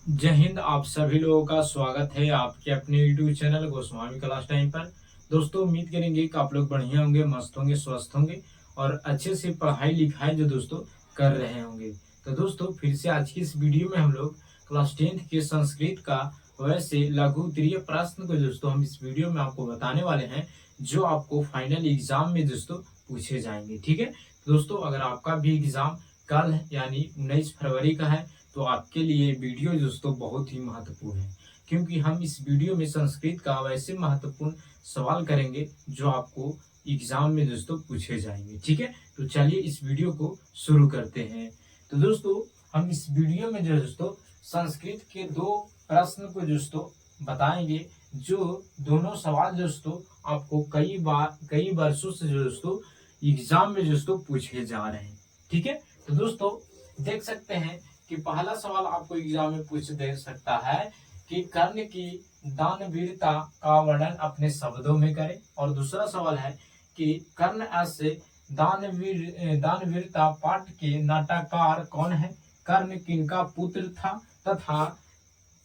जय हिंद। आप सभी लोगों का स्वागत है आपके अपने YouTube channel Goswami class time पर। दोस्तों, उम्मीद करेंगे कि आप लोग बढ़िया होंगे, मस्त होंगे, स्वस्थ होंगे और अच्छे से पढ़ाई लिखाई जो दोस्तों कर रहे होंगे। तो दोस्तों, फिर से आज की इस वीडियो में हम लोग क्लास 10th के संस्कृत का वैसे लघु उत्तरीय प्रश्न को दोस्तों हम इस वीडियो में आपको बताने वाले हैं, जो आपको फाइनल एग्जाम में दोस्तों पूछे जाएंगे। ठीक है। तो दोस्तों, अगर आपका भी एग्जाम कल यानी 19 फरवरी का है तो आपके लिए वीडियो दोस्तों बहुत ही महत्वपूर्ण है, क्योंकि हम इस वीडियो में संस्कृत का वैसे महत्वपूर्ण सवाल करेंगे जो आपको एग्जाम में दोस्तों पूछे जाएंगे। ठीक है। तो चलिए इस वीडियो को शुरू करते हैं। तो दोस्तों, हम इस वीडियो में जो दोस्तों संस्कृत के दो प्रश्न को दोस्तों बताएंगे, जो दोनों सवाल दोस्तों आपको कई वर्षों से जो दोस्तों एग्जाम में दोस्तों पूछे जा रहे हैं। ठीक है। तो दोस्तों, देख सकते हैं कि पहला सवाल आपको एग्जाम में पूछ दे सकता है कि कर्ण की दानवीरता का वर्णन अपने शब्दों में करें, और दूसरा सवाल है कि कर्ण ऐसे दानवीरता पाठ के नाटककार कौन है, कर्ण किनका पुत्र था तथा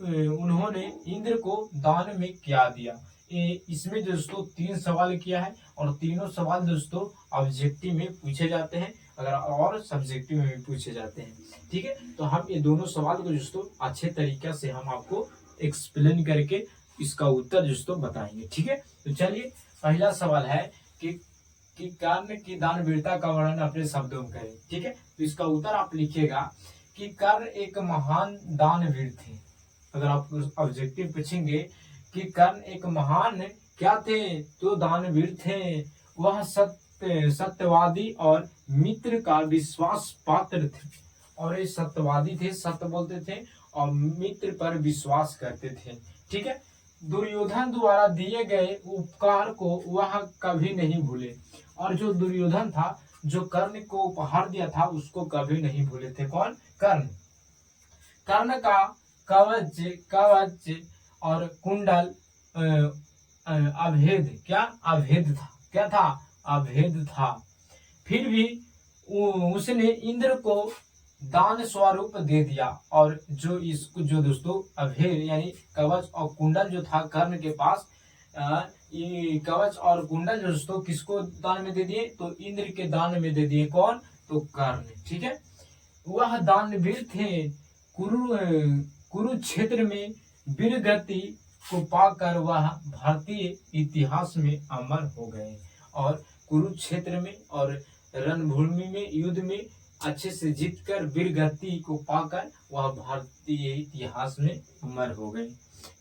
उन्होंने इंद्र को दान में क्या दिया। इसमें दोस्तों 3 सवाल किया है और तीनों सवाल दोस्तों ऑब्जेक्टिव में पूछे जाते हैं अगर और सब्जेक्टिव में भी पूछे जाते हैं। ठीक है। तो हम ये दोनों सवाल को दोस्तों अच्छे तरीके से हम आपको एक्सप्लेन करके इसका उत्तर दोस्तों बताएंगे। ठीक है। तो चलिए, पहला सवाल है कि कर्ण की दानवीरता का वर्णन अपने शब्दों में करें। ठीक है। तो इसका उत्तर आप लिखिएगा कि कर्ण एक महान दानवीर थे। अगर आप ऑब्जेक्टिव पूछेंगे कि कर्ण एक महान क्या थे, तो दानवीर थे। वह सत्यवादी और मित्र का विश्वास पात्र थे, और ये सत्यवादी थे, सत्य बोलते थे और मित्र पर विश्वास करते थे। ठीक है। दुर्योधन द्वारा दिए गए उपकार को वह कभी नहीं भूले, और जो दुर्योधन था, जो कर्ण को उपहार दिया था, उसको कभी नहीं भूले थे। कौन? कर्ण। कर्ण का कवच कवच और कुंडल अभेद अभेद था। क्या था? अभेद था। फिर भी उसने इंद्र को दान स्वरूप दे दिया, और जो इसको जो दोस्तों अभेद यानी कवच और कुंडल जो था कर्ण के पास, ये कवच और कुंडल जो दोस्तों किसको दान में दे दिए? तो इंद्र के दान में दे दिए। कौन? तो कर्ण। ठीक है। वह दानवीर थे। कुरुक्षेत्र में वीरगति को पाकर वह भारतीय इतिहास में अमर हो गए, और कुरुक्षेत्र में और रणभूमि में युद्ध में अच्छे से जीतकर वीरगति को पाकर वह भारतीय इतिहास में अमर हो गए।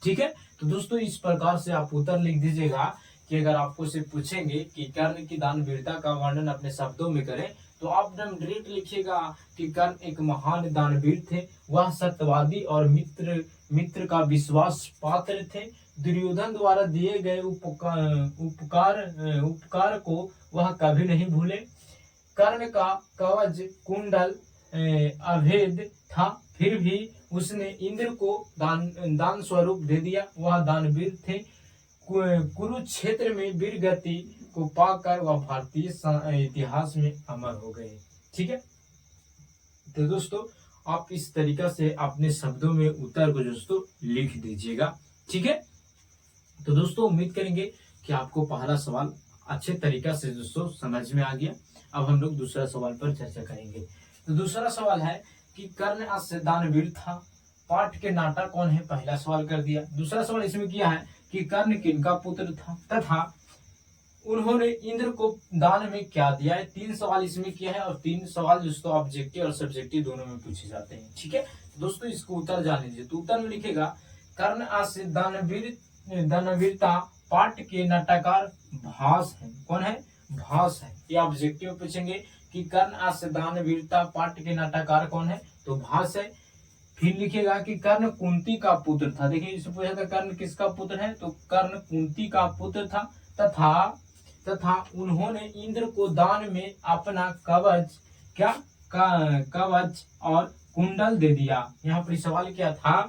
ठीक है। तो दोस्तों, इस प्रकार से आप उत्तर लिख दीजिएगा कि अगर आपको से पूछेंगे कि कर्ण की दानवीरता का वर्णन अपने शब्दों में करें, तो आप एकदम डायरेक्ट लिखिएगा कि कर्ण एक महान दानवीर थे, वह सत्यवादी और मित्र का विश्वास पात्र थे, दुर्योधन द्वारा दिए गए उपकार को वह कभी नहीं भूले, कर्ण का कवच कुंडल अभेद था, फिर भी उसने इंद्र को दान स्वरूप दे दिया, वह दानवीर थे। कुरुक्षेत्र में वीरगति को पाकर वह भारतीय इतिहास में अमर हो गए। ठीक है। तो दोस्तों, आप इस तरीका से अपने शब्दों में उत्तर को दोस्तों लिख दीजिएगा। ठीक है। तो दोस्तों, उम्मीद करेंगे कि आपको पहला सवाल अच्छे तरीका से दोस्तों समझ में आ गया। अब हम लोग दूसरा सवाल पर चर्चा करेंगे। तो दूसरा सवाल है कि कर्ण अश्य दानवीर था, पाठ के नाटक कौन है? पहला सवाल कर दिया। दूसरा सवाल इसमें किया है कि कर्ण किनका पुत्र था तथा उन्होंने इंद्र को दान में क्या दिया है। 3 सवाल इसमें किया है, और 3 सवाल दोस्तों ऑब्जेक्टिव और सब्जेक्टिव दोनों में पूछे जाते हैं। ठीक है। दोस्तों, इसको उत्तर जान लीजिए। तो उत्तर में लिखेगा कर्ण अश्य दानवीरता पाठ के नाटककार भास है। कौन है? भास है। ये ऑब्जेक्टिव पूछेंगे कि कर्ण अश्य दानवीरता पाठ के नाटककार कौन है? तो भास है। फिर लिखेगा कि कर्ण कुंती का पुत्र था। देखिए, इससे पूछा था कर्ण किसका पुत्र है, तो कर्ण कुंती का पुत्र था, तथा उन्होंने इंद्र को दान में अपना कवच कवच और कुंडल दे दिया। यहाँ पर सवाल क्या था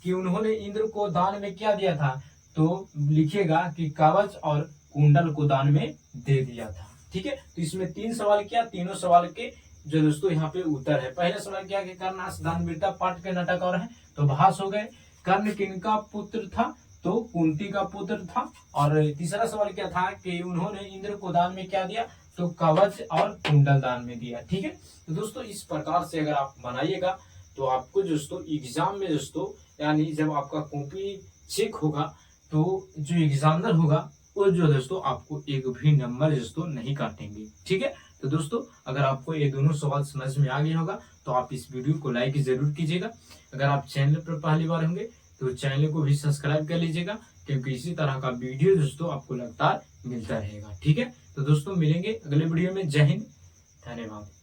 कि उन्होंने इंद्र को दान में क्या दिया था, तो लिखेगा कि कवच और कुंडल को दान में दे दिया था। ठीक है। तो इसमें 3 सवाल किया, तीनों सवाल के जो दोस्तों यहाँ पे उत्तर है। पहले सवाल क्या कि कर्णास दानवीरता पाठ के नाटक और है, तो भास हो गए। कर्ण किनका पुत्र था, तो कुंती का पुत्र था। और तीसरा सवाल क्या था कि उन्होंने इंद्र को दान में क्या दिया, तो कवच और कुंडल दान में दिया। ठीक है, तो दोस्तों इस प्रकार से अगर आप बनाइएगा तो आपको दोस्तों एग्जाम में दोस्तों, यानी जब आपका कॉपी चेक होगा तो जो एग्जामिनर होगा वो जो दोस्तों आपको एक भी नंबर दोस्तों नहीं काटेंगे। ठीक है, तो दोस्तों अगर आपको ये दोनों सवाल समझ में आ गया होगा तो आप इस वीडियो को लाइक जरूर कीजिएगा। अगर आप चैनल पर पहली बार होंगे तो चैनल को भी सब्सक्राइब कर लीजिएगा, क्योंकि इसी तरह का वीडियो दोस्तों आपको लगातार मिलता रहेगा। ठीक है, तो दोस्तों मिलेंगे अगले वीडियो में। जय हिंद, धन्यवाद।